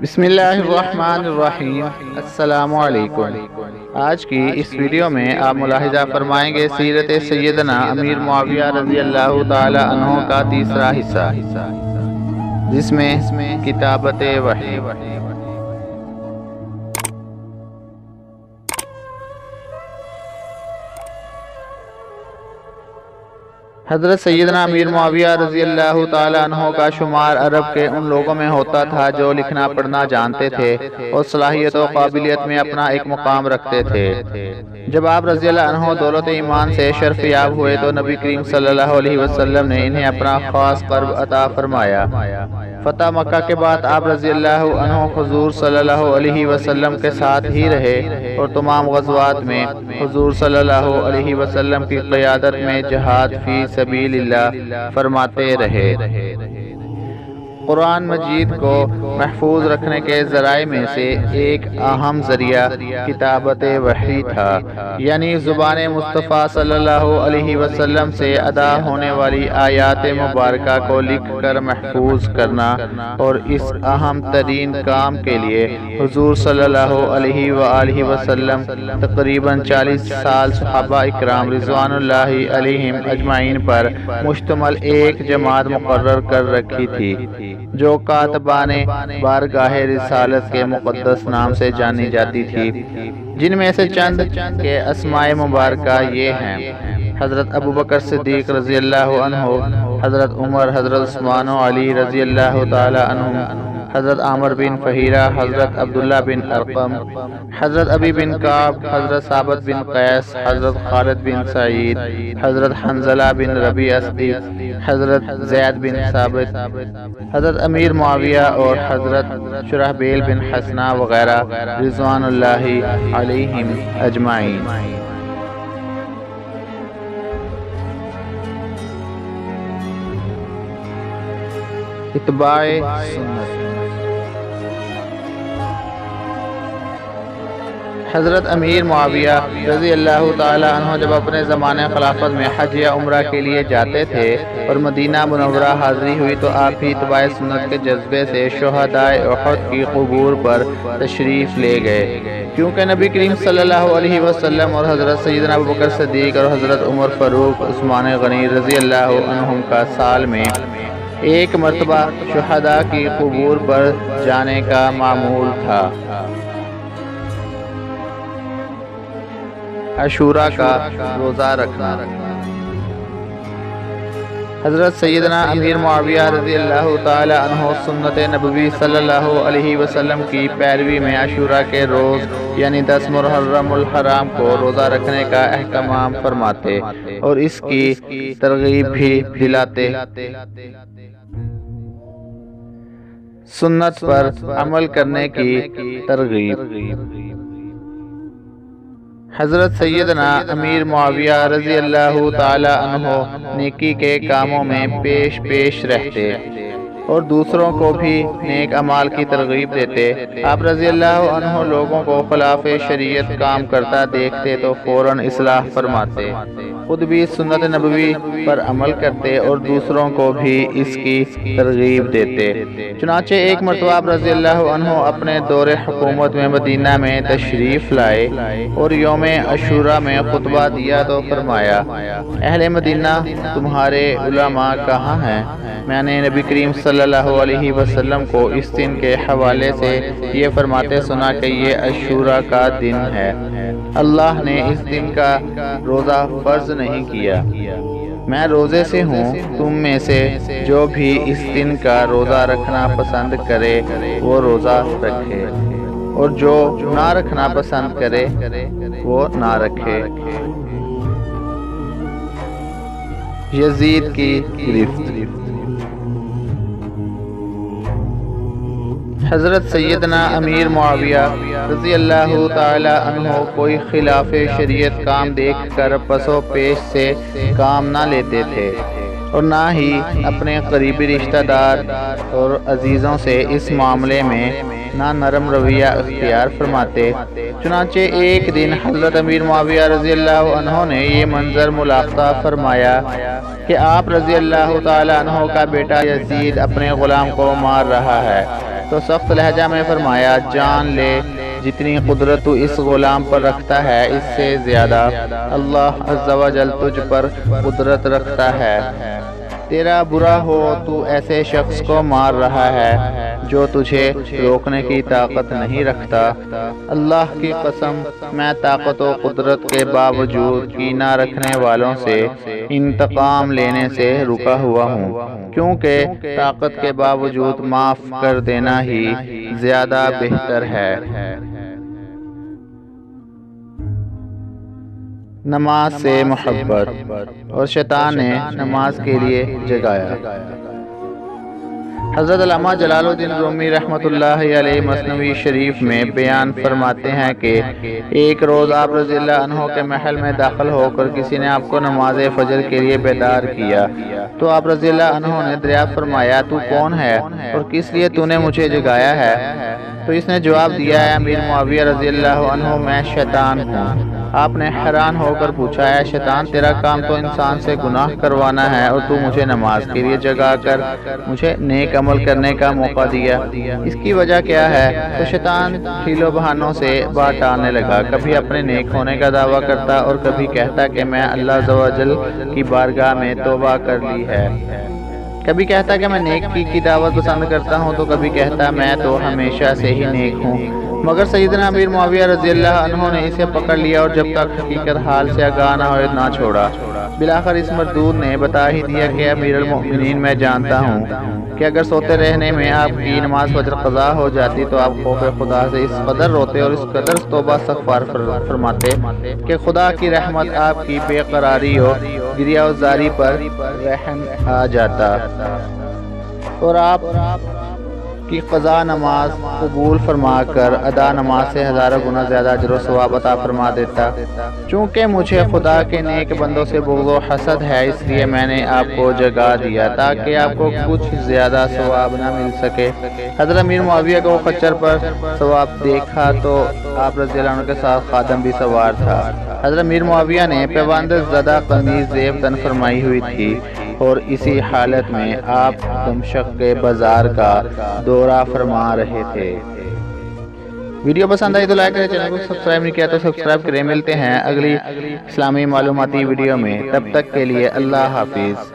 بسم اللہ الرحمن الرحیم۔ السلام علیکم۔ آج کی اس ویڈیو میں آپ ملاحظہ فرمائیں گے سیرت سیدنا امیر معاویہ رضی اللہ تعالی عنہ کا تیسرا حصہ، جس میں کتابت وحی۔ حضرت سیدنا امیر معاویہ رضی اللہ تعالیٰ عنہ کا شمار عرب کے ان لوگوں میں ہوتا تھا جو لکھنا پڑھنا جانتے تھے اور صلاحیت و قابلیت میں اپنا ایک مقام رکھتے تھے۔ جب آپ رضی اللہ عنہ دولت ایمان سے شرف یاب ہوئے تو نبی کریم صلی اللہ علیہ وسلم نے انہیں اپنا خاص قرب عطا فرمایا۔ فتح مکہ کے بعد آپ رضی اللہ عنہ حضور صلی اللہ علیہ وسلم کے ساتھ ہی رہے اور تمام غزوات میں حضور صلی اللہ علیہ وسلم کی قیادت میں جہاد فی سبیل اللہ فرماتے رہے۔ قرآن مجید کو محفوظ رکھنے کے ذرائع میں سے ایک اہم ذریعہ کتابت وحی تھا، یعنی زبان مصطفیٰ صلی اللہ علیہ وسلم سے ادا ہونے والی آیات مبارکہ کو لکھ کر محفوظ کرنا، اور اس اہم ترین کام کے لیے حضور صلی اللہ علیہ وآلہ وسلم تقریباً 40 سال صحابہ اکرام رضوان اللہ علیہم اجمعین پر مشتمل ایک جماعت مقرر کر رکھی تھی، جو کاتبان بارگاہ رسالت کے مقدس نام سے جانی جاتی تھی، جن میں سے چند کے اسماء مبارکہ یہ ہیں: حضرت ابوبکر صدیق رضی اللہ عنہ، حضرت عمر، حضرت عثمان و علی رضی اللہ تعالی عنہم، حضرت عامر بن فہیرہ، حضرت عبداللہ بن ارقم، حضرت ابی بن کعب، حضرت ثابت بن قیس، حضرت خالد بن سعید، حضرت حنظلہ بن ربیع اسدی، حضرت زید بن ثابت، حضرت امیر معاویہ اور حضرت شرحبیل بن حسنہ وغیرہ رضوان اللہ علیہم اجمعین۔ اتباع سنت۔ حضرت امیر معاویہ رضی اللہ تعالی عنہ جب اپنے زمانے خلافت میں حج یا عمرہ کے لیے جاتے تھے اور مدینہ منورہ حاضری ہوئی تو آپ بھی اتباع سنت کے جذبے سے شہدائے احد کی قبور پر تشریف لے گئے، کیونکہ نبی کریم صلی اللہ علیہ وسلم اور حضرت سیدنا ابوبکر صدیق اور حضرت عمر فاروق عثمان غنی رضی اللہ عنہم کا سال میں ایک مرتبہ شہداء کی قبور پر جانے کا معمول تھا۔ عاشوراء کا روزہ رکھنا۔ حضرت سیدنا امیر معاویہ رضی اللہ تعالی عنہ سنت نبوی صلی اللہ علیہ وسلم کی پیروی میں عاشوراء کے روز یعنی 10 محرم الحرام کو روزہ رکھنے کا اہتمام فرماتے اور اس کی ترغیب بھی دلاتے۔ سنت پر عمل کرنے کی ترغیب۔ حضرت سیدنا امیر معاویہ رضی اللہ تعالی عنہ نیکی کے کاموں میں پیش رہتے اور دوسروں کو بھی نیک اعمال کی ترغیب دیتے۔ آپ رضی اللہ عنہ لوگوں کو خلاف شریعت کام کرتا دیکھتے تو فوراً اصلاح فرماتے، خود بھی سنت نبوی پر عمل کرتے اور دوسروں کو بھی اس کی ترغیب دیتے۔ چنانچہ ایک مرتبہ آپ رضی اللہ عنہ اپنے دور حکومت میں مدینہ میں تشریف لائے اور یوم عاشوراء میں خطبہ دیا تو فرمایا: اہل مدینہ، تمہارے علماء کہاں ہیں؟ میں نے نبی کریم صلی اللہ علیہ وسلم کو اس دن کے حوالے سے یہ فرماتے سنا کہ یہ عاشوراء کا دن ہے، اللہ نے اس دن کا روزہ فرض نہیں کیا۔ میں روزے سے ہوں، تم میں سے جو بھی اس دن کا روزہ رکھنا پسند کرے وہ روزہ رکھے، اور جو نہ رکھنا پسند کرے وہ نہ رکھے۔ یزید کی گرفت۔ حضرت سیدنا امیر معاویہ رضی اللہ تعالی عنہ کوئی خلاف شریعت کام دیکھ کر پس و پیش سے کام نہ لیتے تھے اور نہ ہی اپنے قریبی رشتہ دار اور عزیزوں سے اس معاملے میں نہ نرم رویہ اختیار فرماتے۔ چنانچہ ایک دن حضرت امیر معاویہ رضی اللہ عنہ نے یہ منظر ملاحظہ فرمایا کہ آپ رضی اللہ تعالی عنہ کا بیٹا یزید اپنے غلام کو مار رہا ہے تو سخت لہجہ میں فرمایا جان لے جتنی قدرت تو اس غلام پر رکھتا ہے اس سے زیادہ اللہ عز و جل تجھ پر قدرت رکھتا ہے۔ تیرا برا ہو تو ایسے شخص کو مار رہا ہے جو تجھے روکنے کی طاقت نہیں رکھتا۔ اللہ کی قسم میں طاقت و قدرت کے باوجود کینہ رکھنے والوں سے انتقام لینے سے رکا ہوا ہوں، کیونکہ طاقت کے باوجود معاف کر دینا ہی زیادہ بہتر ہے۔ نماز سے محبت اور شیطان نے نماز کے لیے جگایا۔ حضرت علامہ جلال الدین رومی رحمۃ اللہ علیہ مثنوی شریف میں بیان فرماتے ہیں کہ ایک روز آپ رضی اللہ عنہ کے محل میں داخل ہو کر کسی نے آپ کو نماز فجر کے لیے بیدار کیا تو آپ رضی اللہ عنہ نے دریافت فرمایا تو کون ہے اور کس لیے تو نے مجھے جگایا ہے؟ تو اس نے جواب دیا ہے امیر معاویہ رضی اللہ عنہ میں شیطان ہوں۔ آپ نے حیران ہو کر پوچھا ہے شیطان تیرا کام تو انسان سے گناہ کروانا ہے اور تو مجھے نماز کے لیے جگا کر مجھے نیک عمل کرنے کا موقع دیا، اس کی وجہ کیا ہے؟ تو شیطان حیل و بہانوں سے بات ٹالنے لگا، کبھی اپنے نیک ہونے کا دعویٰ کرتا اور کبھی کہتا کہ میں اللہ عز و جل کی بارگاہ میں توبہ کر لی ہے، کبھی کہتا کہ میں نیک کی دعوت پسند کرتا ہوں تو کبھی کہتا میں تو ہمیشہ سے ہی نیک ہوں۔ مگر سیدنا امیر معاویہ رضی اللہ عنہ نے اسے پکڑ لیا اور جب تک حقیقت حال سے آگاہ نہ ہوئے نہ چھوڑا۔ بالآخر اس مردود نے بتا ہی دیا کہ امیر المؤمنین میں جانتا ہوں کہ اگر سوتے رہنے میں آپ کی نماز فجر قضا ہو جاتی تو آپ خوف خدا سے اس قدر روتے اور اس قدر توبہ استغفار فرماتے کہ خدا کی رحمت آپ کی بے قراری و گریہ و زاری پر رحم آ جاتا اور آپ کی قضا نماز قبول فرما کر ادا نماز سے ہزاروں گنا زیادہ اجر و ثواب عطا فرما دیتا۔ چونکہ مجھے خدا کے نیک بندوں سے بغض و حسد ہے اس لیے میں نے آپ کو جگا دیا تاکہ آپ کو کچھ زیادہ ثواب نہ مل سکے۔ حضرت امیر معاویہ کو خچر پر ثواب دیکھا تو آپ رضی اللہ عنہ کے ساتھ خادم بھی سوار تھا۔ حضرت امیر معاویہ نے پیوند زدہ قمیض زیب تن فرمائی ہوئی تھی اور اسی حالت میں آپ دمشق کے بازار کا دورہ فرما رہے تھے۔ ویڈیو پسند آئی تو لائک کریں، چینل کو سبسکرائب نہیں کیا تو سبسکرائب کریں۔ ملتے ہیں اگلی اسلامی معلوماتی ویڈیو میں، تب تک کے لیے اللہ حافظ۔